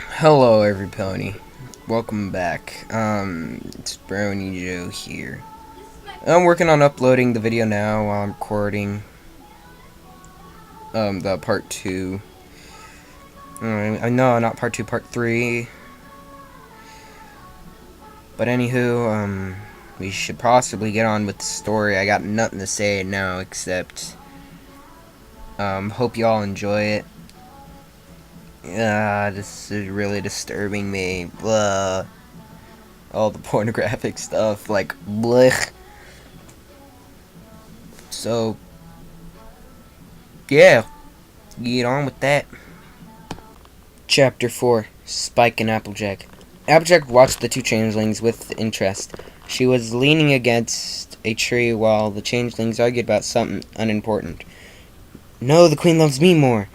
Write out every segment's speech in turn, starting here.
Hello, everybody. Welcome back. It's Brony Joe here. I'm working on uploading the video now while I'm recording. The part two. No, not part two, part three. But anywho, we should possibly get on with the story. I got nothing to say now except, hope y'all enjoy it. This is really disturbing me. Blah. All the pornographic stuff, like, blech. So, yeah, get on with that. Chapter 4, Spike and Applejack. Applejack watched the two changelings with interest. She was leaning against a tree while the changelings argued about something unimportant. "No, the queen loves me more,"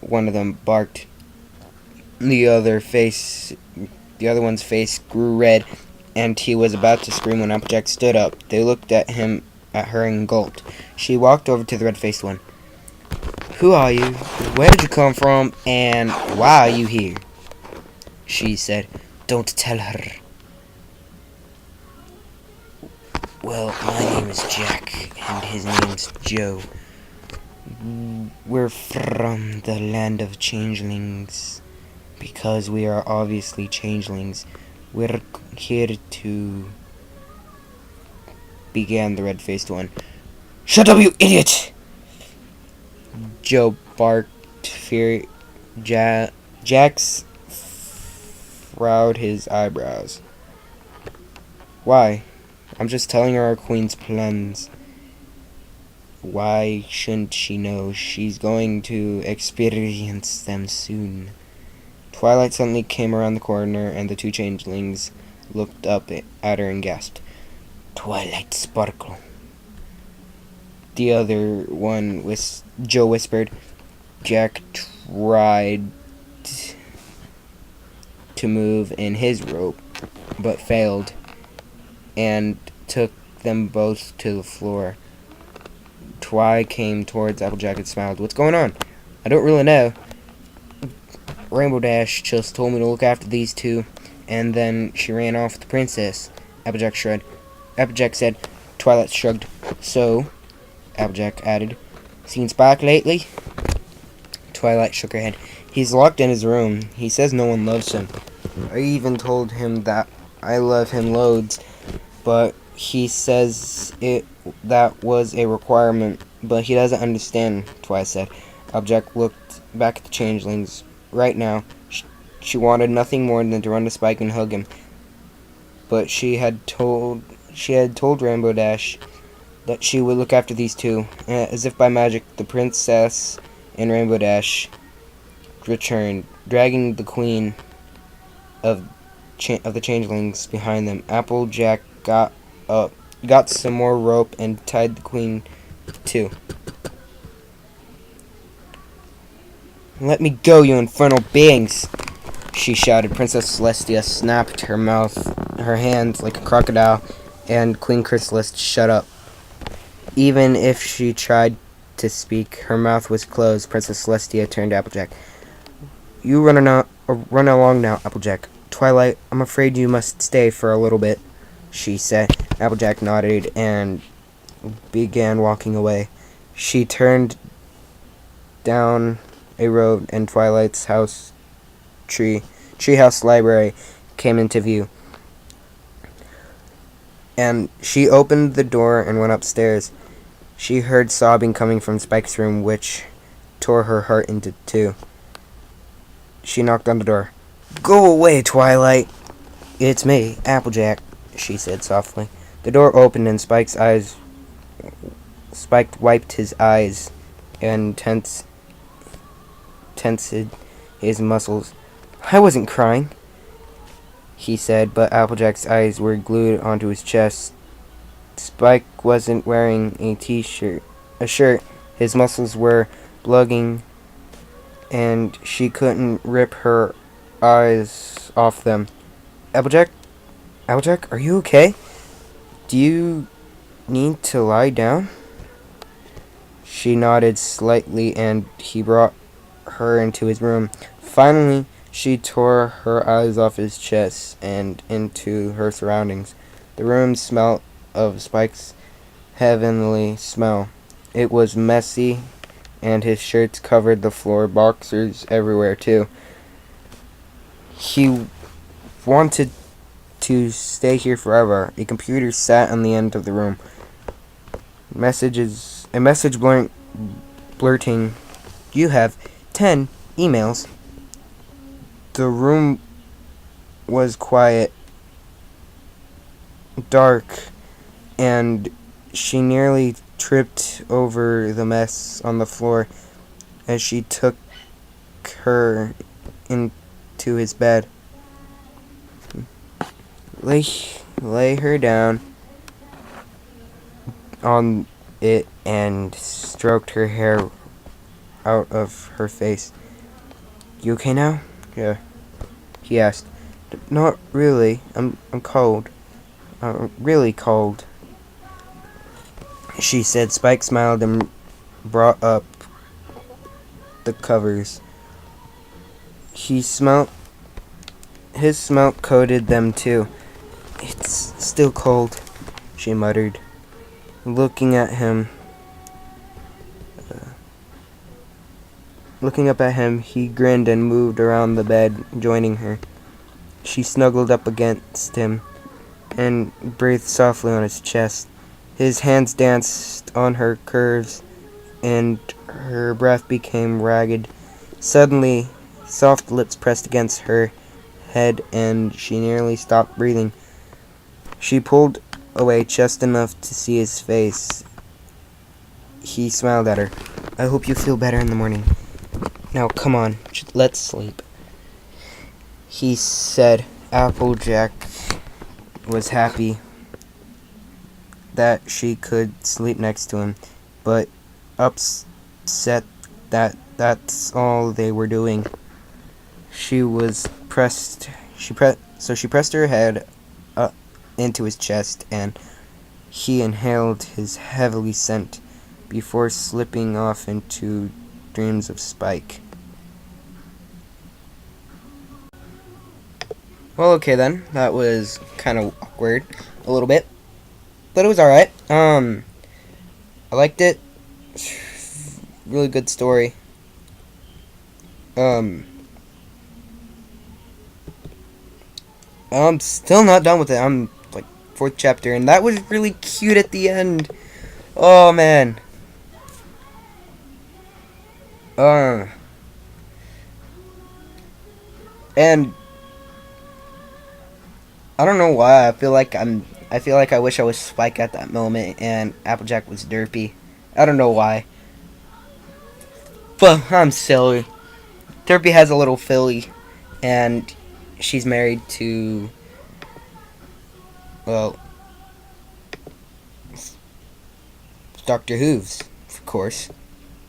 one of them barked. The other one's face grew red, and he was about to scream when Applejack stood up. They looked at her and gulped. She walked over to the red-faced one. "Who are you? Where did you come from? And why are you here?" she said. "Don't tell her." "Well, my name is Jack, and his name's Joe. We're from the land of changelings. Because we are obviously changelings, we're here to..." began the red-faced one. "Shut up, you idiot!" Joe barked. Jax frowned his eyebrows. "Why? I'm just telling her our queen's plans. Why shouldn't she know? She's going to experience them soon." Twilight suddenly came around the corner, and the two changelings looked up at her and gasped. "Twilight Sparkle." The other one, Joe whispered. Jack tried to move in his rope, but failed, and took them both to the floor. Twi came towards Applejack and smiled. "What's going on?" "I don't really know. Rainbow Dash just told me to look after these two, and then she ran off with the princess." Applejack shrugged. Applejack said. Twilight shrugged. "So," Applejack added, "seen Spike lately?" Twilight shook her head. "He's locked in his room. He says no one loves him. I even told him that I love him loads, but he says that was a requirement, but he doesn't understand," Twilight said. Applejack looked back at the changelings. Right now, she wanted nothing more than to run to Spike and hug him. But she had told Rainbow Dash that she would look after these two. As if by magic, the princess and Rainbow Dash returned, dragging the queen of the changelings behind them. Applejack got some more rope, and tied the queen too. "Let me go, you infernal beings!" she shouted. Princess Celestia snapped her hands like a crocodile, and Queen Chrysalis shut up. Even if she tried to speak, her mouth was closed. Princess Celestia turned to Applejack. "You run along now, Applejack. Twilight, I'm afraid you must stay for a little bit," she said. Applejack nodded and began walking away. She turned down a road, and Twilight's treehouse library came into view. And she opened the door and went upstairs. She heard sobbing coming from Spike's room, which tore her heart into two. She knocked on the door. "Go away, Twilight." "It's me, Applejack," she said softly. The door opened, and Spike wiped his eyes and tensed his muscles. "I wasn't crying," he said, but Applejack's eyes were glued onto his chest. Spike wasn't wearing a shirt. His muscles were bulging, and she couldn't rip her eyes off them. Applejack, are you okay? Do you need to lie down?" She nodded slightly, and he brought her into his room. Finally, She tore her eyes off his chest and into her surroundings. The room smelt of Spike's heavenly smell. It was messy, and his shirts covered the floor, boxers everywhere too. He wanted to stay here forever. A computer sat on the end of the room. A message blurting, "You have 10 emails." The room was quiet, dark, and she nearly tripped over the mess on the floor as she took her into his bed. Lay her down on it and stroked her hair out of her face. "You okay now?" "Yeah," he asked. "Not really. I'm cold. Really cold," she said. Spike smiled and brought up the covers. His smell coated them too. "It's still cold," she muttered. Looking up at him, he grinned and moved around the bed, joining her. She snuggled up against him and breathed softly on his chest. His hands danced on her curves, and her breath became ragged. Suddenly, soft lips pressed against her head, and she nearly stopped breathing. She pulled away just enough to see his face. He smiled at her. "I hope you feel better in the morning. Now, come on, let's sleep," he said. Applejack was happy that she could sleep next to him, but upset that that's all they were doing. She pressed her head up into his chest, and he inhaled his heavily scent before slipping off into dreams of Spike. Well, okay then. That was kind of awkward, a little bit, but it was alright. I liked it. Really good story. I'm still not done with it. I'm like fourth chapter, and that was really cute at the end. Oh man. And I don't know why. I feel like I wish I was Spike at that moment, and Applejack was Derpy. I don't know why. But I'm silly. Derpy has a little filly, and she's married to, well, Dr. Hooves, of course.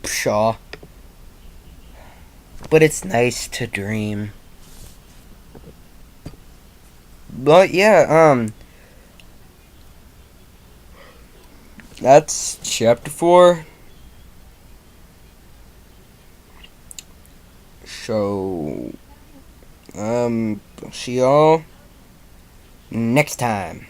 Pshaw. But it's nice to dream. But yeah, that's chapter 4. So, see y'all next time.